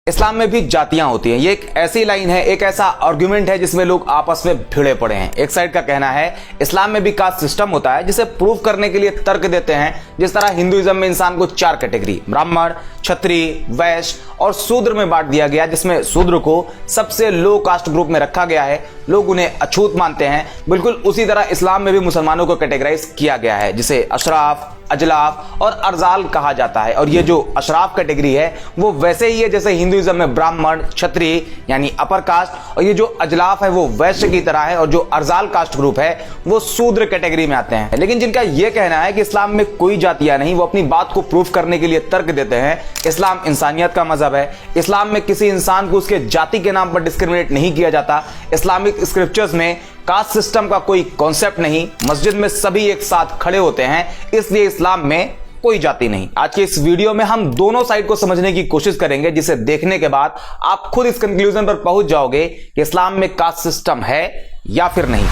इस्लाम में भी जातियां होती हैं। ये एक ऐसी लाइन है, एक ऐसा आर्गुमेंट है जिसमें लोग आपस में भिड़े पड़े हैं। एक साइड का कहना है इस्लाम में भी कास्ट सिस्टम होता है, जिसे प्रूव करने के लिए तर्क देते हैं। जिस तरह हिंदुइज्म में इंसान को 4 कैटेगरी ब्राह्मण, क्षत्रिय, वैश्य और शूद्र में बांट दिया गया, जिसमें शूद्र को सबसे लो कास्ट ग्रुप में रखा गया है। लोग उन्हें अछूत मानते हैं। बिल्कुल उसी तरह इस्लाम में भी मुसलमानों को कैटेगराइज किया गया है, जिसे अशराफ, अजलाफ और अर्जाल कहा जाता है। और ये जो अशराफ कैटेगरी है वो वैसे ही है जैसे हिंदुइज्म में ब्राह्मण, क्षत्रिय यानी अपर कास्ट, और ये जो अजलाफ है वो वैश्य की तरह है, और जो अर्जाल कास्ट ग्रुप है वो शूद्र कैटेगरी में आते हैं। लेकिन जिनका यह कहना है कि इस्लाम में कोई जातियां नहीं, वो अपनी बात को प्रूफ करने के लिए तर्क देते हैं। इस्लाम इंसानियत का मजहब है। इस्लाम में किसी इंसान को उसके जाति के नाम पर डिस्क्रिमिनेट नहीं किया जाता। इस्लामिक स्क्रिप्चर्स में कास्ट सिस्टम का कोई कॉन्सेप्ट नहीं। मस्जिद में सभी एक साथ खड़े होते हैं, इसलिए इस्लाम में कोई जाति नहीं। आज के इस वीडियो में हम दोनों साइड को समझने की कोशिश करेंगे, जिसे देखने के बाद आप खुद इस कंक्लूजन पर पहुंच जाओगे कि इस्लाम में कास्ट सिस्टम है या फिर नहीं।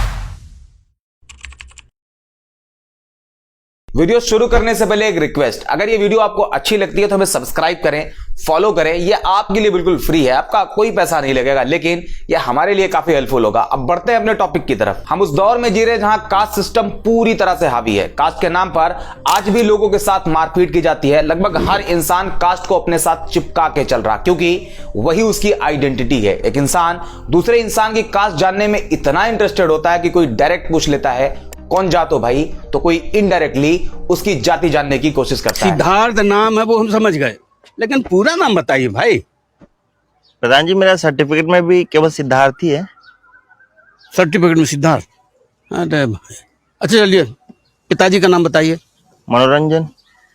वीडियो शुरू करने से पहले एक रिक्वेस्ट, अगर ये वीडियो आपको अच्छी लगती है तो हमें सब्सक्राइब करें, फॉलो करें। ये आपके लिए बिल्कुल फ्री है, आपका कोई पैसा नहीं लगेगा, लेकिन ये हमारे लिए काफी हेल्पफुल होगा। अब बढ़ते हैं अपने टॉपिक की तरफ। हम उस दौर में जी रहे हैं जहां कास्ट सिस्टम पूरी तरह से हावी है। कास्ट के नाम पर आज भी लोगों के साथ मारपीट की जाती है। लगभग हर इंसान कास्ट को अपने साथ चिपका के चल रहा, क्योंकि वही उसकी आइडेंटिटी है। एक इंसान दूसरे इंसान की कास्ट जानने में इतना इंटरेस्टेड होता है कि कोई डायरेक्ट पूछ लेता है कौन जात हो भाई, तो कोई इनडायरेक्टली उसकी जाति जानने की कोशिश करता है। सिद्धार्थ नाम है वो हम समझ गए, लेकिन पूरा नाम बताइए भाई। प्रधान जी, मेरा सर्टिफिकेट में भी केवल सिद्धार्थ ही है। सर्टिफिकेट में सिद्धार्थ? अरे भाई, अच्छा चलिए पिताजी का नाम बताइए। मनोरंजन।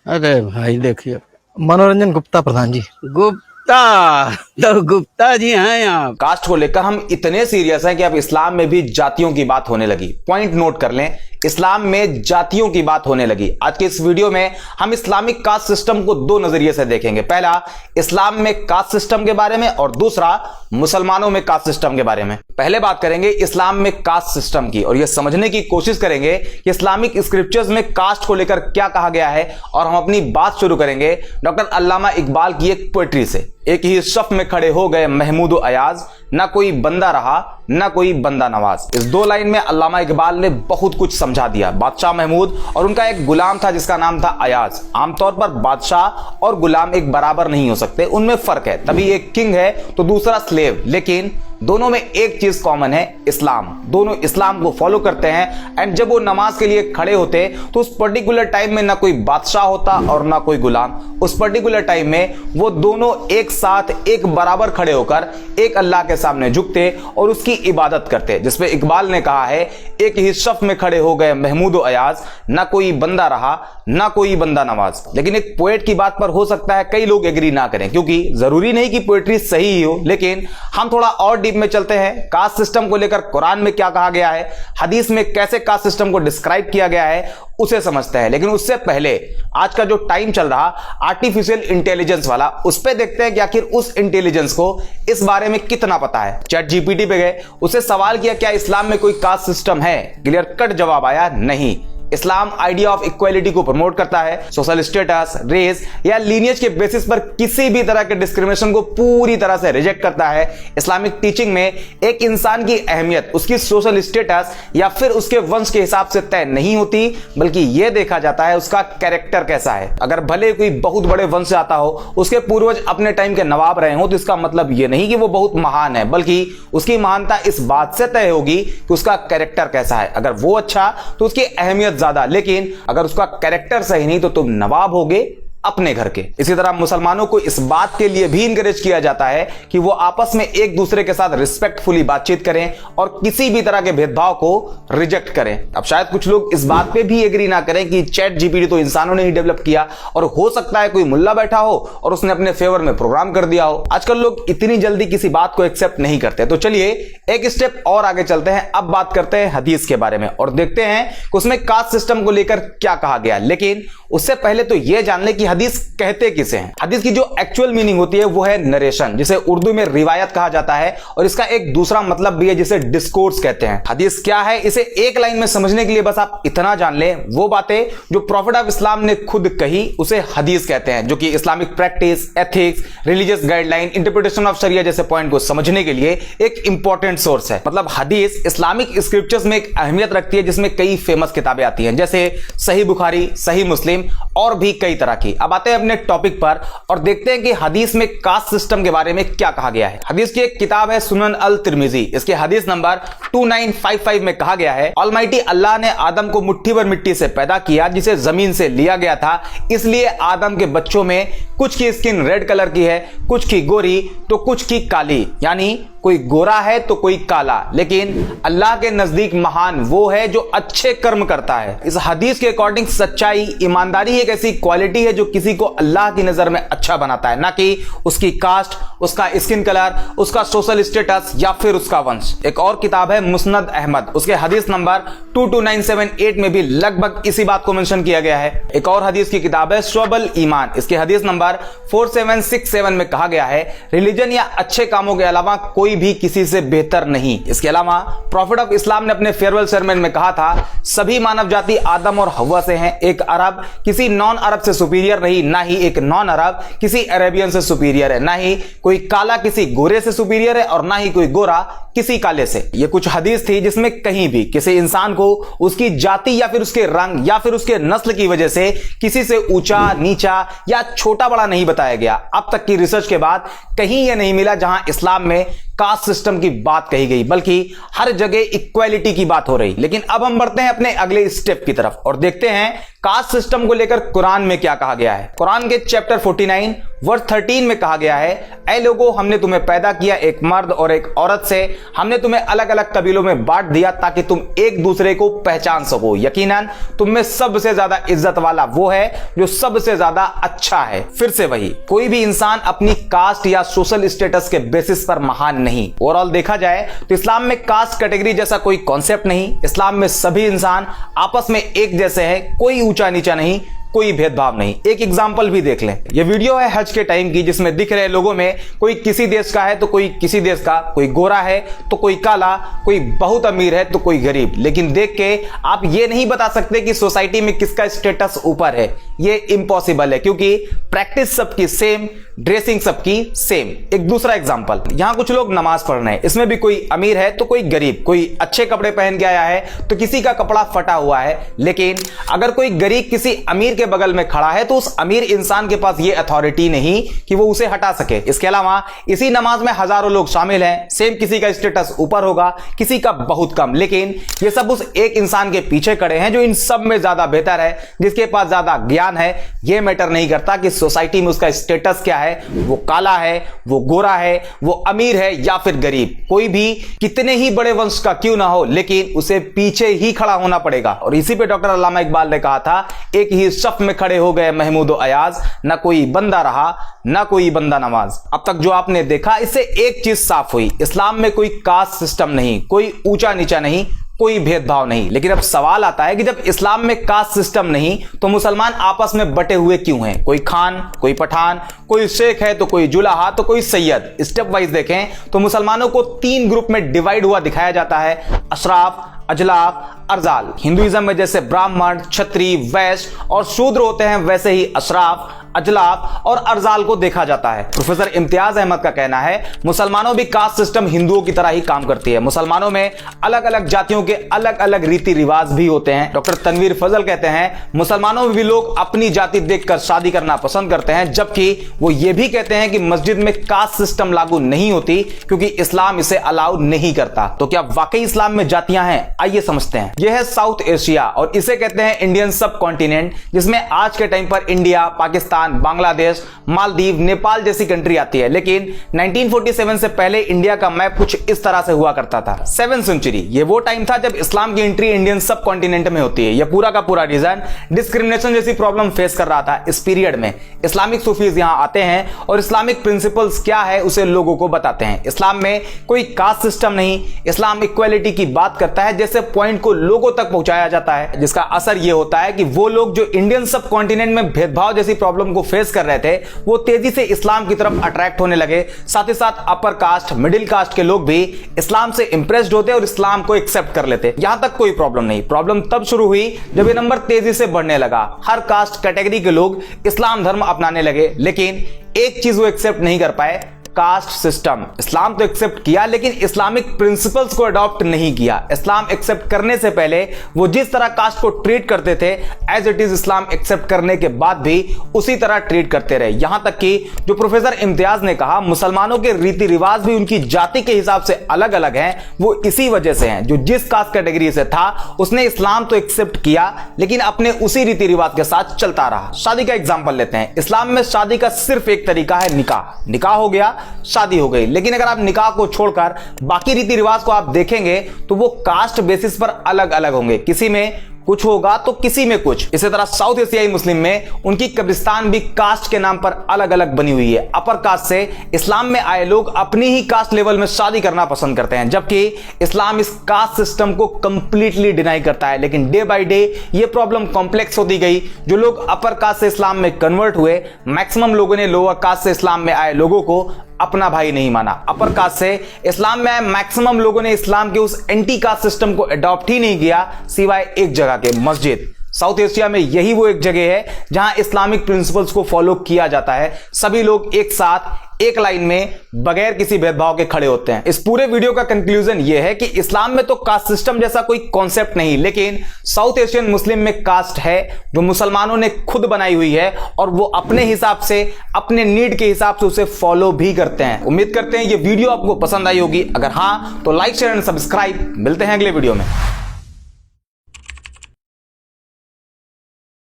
अरे भाई देखिए, मनोरंजन गुप्ता प्रधान जी। गुप्ता, तो गुप्ता जी हैं आप। कास्ट को लेकर हम इतने सीरियस हैं कि अब इस्लाम में भी जातियों की बात होने लगी। पॉइंट नोट कर लें, इस्लाम में जातियों की बात होने लगी। आज के इस वीडियो में हम इस्लामिक कास्ट सिस्टम को 2 नजरिए से देखेंगे। पहला इस्लाम में कास्ट सिस्टम के बारे में, और दूसरा मुसलमानों में कास्ट सिस्टम के बारे में। पहले बात करेंगे इस्लाम में कास्ट सिस्टम की, और यह समझने की कोशिश करेंगे कि इस्लामिक स्क्रिप्चर्स में कास्ट को लेकर क्या कहा गया है। और हम अपनी बात शुरू करेंगे डॉक्टर अल्लामा इकबाल की एक पोएट्री से। एक ही सफ में खड़े हो गए महमूद अयाज, ना कोई बंदा रहा ना कोई बंदा नवाज। इस 2 लाइन में अल्लामा इकबाल ने बहुत कुछ समझा दिया। बादशाह महमूद और उनका एक गुलाम था जिसका नाम था अयाज। आमतौर पर बादशाह और गुलाम एक बराबर नहीं हो सकते, उनमें फर्क है। तभी एक किंग है तो दूसरा स्लेव, लेकिन दोनों में एक चीज कॉमन है, इस्लाम। दोनों इस्लाम को फॉलो करते हैं। एंड जब वो नमाज के लिए खड़े होते तो उस पर्टिकुलर टाइम में ना कोई बादशाह होता और ना कोई गुलाम। उस पर्टिकुलर टाइम में वो दोनों एक साथ एक बराबर खड़े होकर एक अल्लाह के सामने झुकते और उसकी इबादत करते, जिसपे इकबाल ने कहा है एक ही सफ में खड़े हो गए महमूद अयाज, ना कोई बंदा रहा ना कोई बंदा नवाज। लेकिन एक पोएट की बात पर हो सकता है कई लोग एग्री ना करें, क्योंकि जरूरी नहीं कि पोएट्री सही ही हो। लेकिन हम थोड़ा और में चलते हैं। कास्ट सिस्टम को लेकर कुरान में क्या कहा गया है, हदीस में कैसे कास्ट सिस्टम को डिस्क्राइब किया गया है, उसे समझते हैं। लेकिन उससे पहले आज का जो टाइम चल रहा आर्टिफिशियल इंटेलिजेंस वाला, उस पे देखते हैं कि आखिर उस इंटेलिजेंस को इस बारे में कितना पता है। चैट जीपीटी पे गए, उसे सवाल किया क्या इस्लाम में कोई कास्ट सिस्टम है। क्लियर कट जवाब आया नहीं। इस्लाम आइडिया ऑफ इक्वालिटी को प्रमोट करता है। सोशल स्टेटस, रेस या लीनियज के बेसिस पर किसी भी तरह के डिस्क्रिमिनेशन को पूरी तरह से रिजेक्ट करता है। इस्लामिक टीचिंग में एक इंसान की अहमियत उसकी सोशल स्टेटस या फिर उसके वंश के हिसाब से तय नहीं होती, बल्कि यह देखा जाता है उसका कैरेक्टर कैसा है। अगर भले कोई बहुत बड़े वंश से आता हो, उसके पूर्वज अपने टाइम के नवाब रहे हो, तो इसका मतलब यह नहीं कि वो बहुत महान है, बल्कि उसकी महानता इस बात से तय होगी कि उसका कैरेक्टर कैसा है। अगर वो अच्छा तो उसकी अहमियत ज्यादा, लेकिन अगर उसका कैरेक्टर सही नहीं तो तुम नवाब होगे अपने घर के। इसी तरह मुसलमानों को इस बात के लिए भी इंकरेज किया जाता है कि वो आपस में एक दूसरे के साथ रिस्पेक्टफुली बातचीत करें और किसी भी तरह के भेदभाव को रिजेक्ट करें। अब शायद कुछ लोग इस बात पे भी एग्री ना करें कि चैट जीपीटी तो इंसानों ने ही डेवलप किया, और हो सकता है कोई मुल्ला बैठा हो और उसने अपने फेवर में प्रोग्राम कर दिया हो। आजकल लोग इतनी जल्दी किसी बात को एक्सेप्ट नहीं करते। तो चलिए एक स्टेप और आगे चलते हैं। अब बात करते हैं हदीस के बारे में और देखते हैं कि उसमें कास्ट सिस्टम को लेकर क्या कहा गया। लेकिन उससे पहले तो यह जान ले कि हदीस कहते किसे हैं। हदीस की जो एक्चुअल मीनिंग होती है वो है नरेशन, जिसे उर्दू में रिवायत कहा जाता है, और इसका एक दूसरा मतलब भी है जिसे डिस्कोर्स कहते हैं। हदीस क्या है, इसे एक लाइन में समझने के लिए बस आप इतना जान लें, वो बातें जो प्रॉफिट ऑफ इस्लाम ने खुद कही उसे हदीस कहते हैं, जो कि Islamic practice, ethics, religious guideline, interpretation of शरिया जैसे पॉइंट को समझने के लिए एक इंपॉर्टेंट सोर्स है। मतलब हदीस इस्लामिक स्क्रिप्चर्स में एक अहमियत रखती है, जिसमें कई फेमस किताबें आती हैं, जैसे सही बुखारी, सही मुस्लिम और भी कई तरह की। अब आते हैं अपने टॉपिक पर और देखते हैं कि हदीस में कास्ट सिस्टम के बारे में क्या कहा गया है। हदीस की एक किताब है सुनन अल तिर्मिजी, इसके हदीस नंबर 2955 में कहा गया है, ऑलमाइटी अल्लाह ने आदम को मुट्ठी भर मिट्टी से पैदा किया जिसे जमीन से लिया गया था, इसलिए आदम के बच्चों में कुछ की स्किन रेड कलर की है, कुछ की गोरी तो कुछ की काली, यानी कोई गोरा है तो कोई काला, लेकिन अल्लाह के नजदीक महान वो है जो अच्छे कर्म करता है। इस हदीस के अकॉर्डिंग सच्चाई, ईमानदारी एक ऐसी क्वालिटी है जो किसी को अल्लाह की नजर में अच्छा बनाता है, ना कि उसकी कास्ट, उसका स्किन कलर, उसका सोशल स्टेटस या फिर उसका वंश। एक और किताब है मुस्नद अहमद, उसके हदीस नंबर 22978 में भी लगभग इसी बात को मेंशन किया गया है। एक और हदीस की किताब है शुअबल ईमान, इसके हदीस नंबर 4767 में कहा गया है, रिलीजन या अच्छे कामों के अलावा कोई भी किसी से बेहतर नहीं। इसके अलावा प्रॉफिट ऑफ इस्लाम ने अपने फेयरवेल सरमन में कहा था, सभी मानव जाति आदम और हव्वा से हैं, एक अरब किसी नॉन अरब से सुपीरियर नहीं, ना ही एक नॉन अरब किसी अरेबियन से सुपीरियर है, ना ही कोई काला किसी गोरे से सुपीरियर है और ना ही कोई गोरा किसी काले से। ये कुछ हदीस थी जिसमें कहीं भी किसी इंसान को उसकी जाति या फिर उसके रंग या फिर उसके नस्ल की वजह से किसी से ऊंचा, नीचा या छोटा बड़ा नहीं बताया गया। अब तक की रिसर्च के बाद कहीं यह नहीं मिला जहां इस्लाम में कास्ट सिस्टम की बात कही गई, बल्कि हर जगह इक्वालिटी की बात हो रही। लेकिन अब हम बढ़ते हैं अपने अगले स्टेप की तरफ और देखते हैं कास्ट सिस्टम को लेकर कुरान में क्या कहा गया है। कुरान के चैप्टर 49 वर्स 13 में कहा गया है, ऐ लोगों, हमने तुम्हें पैदा किया एक मर्द और एक औरत से, हमने तुम्हें अलग अलग कबीलों में बांट दिया ताकि तुम एक दूसरे को पहचान सको, यकीनन तुम में सबसे ज्यादा इज्जत वाला वो है जो सबसे ज्यादा अच्छा है। फिर से वही, कोई भी इंसान अपनी कास्ट या सोशल स्टेटस के बेसिस पर महान नहीं। ओवरऑल देखा जाए तो इस्लाम में कास्ट कैटेगरी जैसा कोई कॉन्सेप्ट नहीं। इस्लाम में सभी इंसान आपस में एक जैसे हैं, कोई ऊंचा नीचा नहीं, कोई भेदभाव नहीं। एक एग्जाम्पल भी देख लें, यह वीडियो है हज के टाइम की, जिसमें दिख रहे लोगों में कोई किसी देश का है तो कोई किसी देश का, कोई गोरा है तो कोई काला, कोई बहुत अमीर है तो कोई गरीब। लेकिन देख के आप ये नहीं बता सकते कि सोसाइटी में किसका स्टेटस ऊपर है, ये इम्पॉसिबल है, क्योंकि प्रैक्टिस सबकी सेम, ड्रेसिंग सबकी सेम। एक दूसरा एग्जाम्पल, यहां कुछ लोग नमाज पढ़ रहे हैं, इसमें भी कोई अमीर है तो कोई गरीब, कोई अच्छे कपड़े पहन के आया है तो किसी का कपड़ा फटा हुआ है। लेकिन अगर कोई गरीब किसी अमीर के बगल में खड़ा है तो उस अमीर इंसान के पास यह अथॉरिटी नहीं कि वो उसे हटा सके। इसके अलावा इसी नमाज में हजारों लोग शामिल हैं, सेम किसी का स्टेटस ऊपर होगा, किसी का बहुत कम, लेकिन ये सब उस एक इंसान के पीछे खड़े हैं जो इन सब में ज्यादा बेहतर है, जिसके पास ज्यादा ज्ञान है। यह मैटर नहीं करता कि सोसाइटी में उसका स्टेटस क्या है, वो काला है, वो गोरा है, वो अमीर है या फिर गरीब। कोई भी कितने ही बड़े वंश का क्यों ना हो, लेकिन उसे पीछे ही खड़ा होना पड़ेगा। और इसी पे डॉक्टर अल्लामा इकबाल ने कहा था, एक ही सफ में खड़े हो गए महमूद अयाज, ना कोई बंदा रहा ना कोई बंदा नवाज। अब तक जो आपने देखा, इससे एक चीज साफ हुई, इस्लाम में कोई कास्ट सिस्टम नहीं, कोई ऊंचा नीचा नहीं, कोई भेदभाव नहीं। लेकिन अब सवाल आता है कि जब इस्लाम में कास्ट सिस्टम नहीं तो मुसलमान आपस में बटे हुए क्यों हैं? कोई खान, कोई पठान, कोई शेख है तो कोई जुलाहा तो कोई सैयद। स्टेप वाइज देखें तो मुसलमानों को 3 ग्रुप में डिवाइड हुआ दिखाया जाता है, अशराफ, अजलाफ, अर्जाल। हिंदुइज्म में जैसे ब्राह्मण, क्षत्रिय, वैश्य और शूद्र होते हैं, वैसे ही अशराफ, अजलाफ और अर्जाल को देखा जाता है। प्रोफेसर इम्तियाज अहमद का कहना है, मुसलमानों भी कास्ट सिस्टम हिंदुओं की तरह ही काम करती है। मुसलमानों में अलग अलग जातियों के अलग अलग रीति रिवाज भी होते हैं। डॉक्टर तनवीर फजल कहते हैं, मुसलमानों में भी लोग अपनी जाति देखकर शादी करना पसंद करते हैं, जबकि वो ये भी कहते हैं कि मस्जिद में कास्ट सिस्टम लागू नहीं होती क्योंकि इस्लाम इसे अलाउ नहीं करता। तो क्या वाकई इस्लाम में जातियां हैं? आइए समझते हैं। यह है साउथ एशिया और इसे कहते हैं इंडियन सब कॉन्टिनेंट, जिसमें आज के टाइम पर इंडिया, पाकिस्तान, बांग्लादेश, मालदीव, नेपाल जैसी कंट्री आती है। लेकिन 1947 से पहले इंडिया का मैप कुछ इस तरह से हुआ करता था। 7th सेंचुरी ये वो टाइम था जब इस्लाम की एंट्री इंडियन सब कॉन्टिनेंट में होती है। यह पूरा का पूरा रीजन डिस्क्रिमिनेशन जैसी प्रॉब्लम फेस कर रहा था। इस पीरियड में इस्लामिक सूफीज यहां आते हैं और इस्लामिक प्रिंसिपल्स क्या है उसे लोगों को बताते हैं। इस्लाम में कोई कास्ट सिस्टम नहीं, इस्लाम इक्वालिटी की बात करता है, जैसे पॉइंट को लोगों तक पहुंचाया जाता है, जिसका असर यह होता है कि वो लोग जो इंडियन सब कॉन्टिनेंट में भेदभाव जैसी प्रॉब्लम को फेस कर रहे थे वो तेजी से इस्लाम की तरफ अट्रैक्ट होने लगे। साथ ही साथ अपर कास्ट, मिडिल कास्ट के लोग भी इस्लाम से इंप्रेस्ड होते और इस्लाम को एक्सेप्ट कर लेते। यहां तक कोई प्रॉब्लम नहीं। प्रॉब्लम तब शुरू हुई जब ये नंबर तेजी से बढ़ने लगा। हर कास्ट कैटेगरी के लोग इस्लाम धर्म अपनाने लगे, लेकिन एक चीज वो एक्सेप्ट नहीं कर पाए, कास्ट सिस्टम। इस्लाम तो एक्सेप्ट किया लेकिन इस्लामिक प्रिंसिपल्स को अडॉप्ट नहीं किया। इस्लाम एक्सेप्ट करने से पहले वो जिस तरह कास्ट को ट्रीट करते थे एज इट इज इस्लाम एक्सेप्ट करने के बाद भी उसी तरह ट्रीट करते रहे। यहां तक कि जो प्रोफेसर इम्तियाज ने कहा मुसलमानों के रीति रिवाज भी उनकी जाति के हिसाब से अलग अलग हैं, वो इसी वजह से हैं। जो जिस कास्ट कैटेगरी से था उसने इस्लाम तो एक्सेप्ट किया लेकिन अपने उसी रीति रिवाज के साथ चलता रहा। शादी का एग्जाम्पल लेते हैं। इस्लाम में शादी का सिर्फ एक तरीका है, निकाह। निकाह हो गया, शादी हो गई। लेकिन अगर आप निकाह को छोड़कर बाकी रीति रिवाज को आप देखेंगे तो वो कास्ट बेसिस पर अलग अलग होंगे। किसी में कुछ होगा तो किसी में कुछ। इसी तरह साउथ एशियाई मुस्लिम में उनकी कब्रिस्तान भी कास्ट के नाम पर अलग अलग बनी हुई है। अपर कास्ट से इस्लाम में आए लोग अपनी ही कास्ट लेवल में शादी करना पसंद करते हैं, जबकि इस्लाम इस कास्ट सिस्टम को कंप्लीटली डिनाई करता है। लेकिन डे बाय डे ये प्रॉब्लम कॉम्प्लेक्स होती गई। जो लोग अपर कास्ट से इस्लाम में कन्वर्ट हुए, मैक्सिमम लोगों ने लोअर कास्ट से इस्लाम में आए लोगों को अपना भाई नहीं माना। अपर कास्ट से इस्लाम में आए मैक्सिमम लोगों ने इस्लाम के उस एंटी कास्ट सिस्टम को अडॉप्ट ही नहीं किया, सिवाय एक जगह के, मस्जिद। साउथ एशिया में यही वो एक जगह है जहां इस्लामिक प्रिंसिपल्स को फॉलो किया जाता है। सभी लोग एक साथ एक लाइन में बगैर किसी भेदभाव के खड़े होते हैं। इस पूरे वीडियो का कंक्लूजन यह है कि इस्लाम में तो कास्ट सिस्टम जैसा कोई कॉन्सेप्ट नहीं, लेकिन साउथ एशियन मुस्लिम में कास्ट है जो मुसलमानों ने खुद बनाई हुई है और वो अपने हिसाब से, अपने नीड के हिसाब से उसे फॉलो भी करते हैं। उम्मीद करते हैं ये वीडियो आपको पसंद आई होगी। अगर हां तो लाइक, शेयर एंड सब्सक्राइब। मिलते हैं अगले वीडियो में।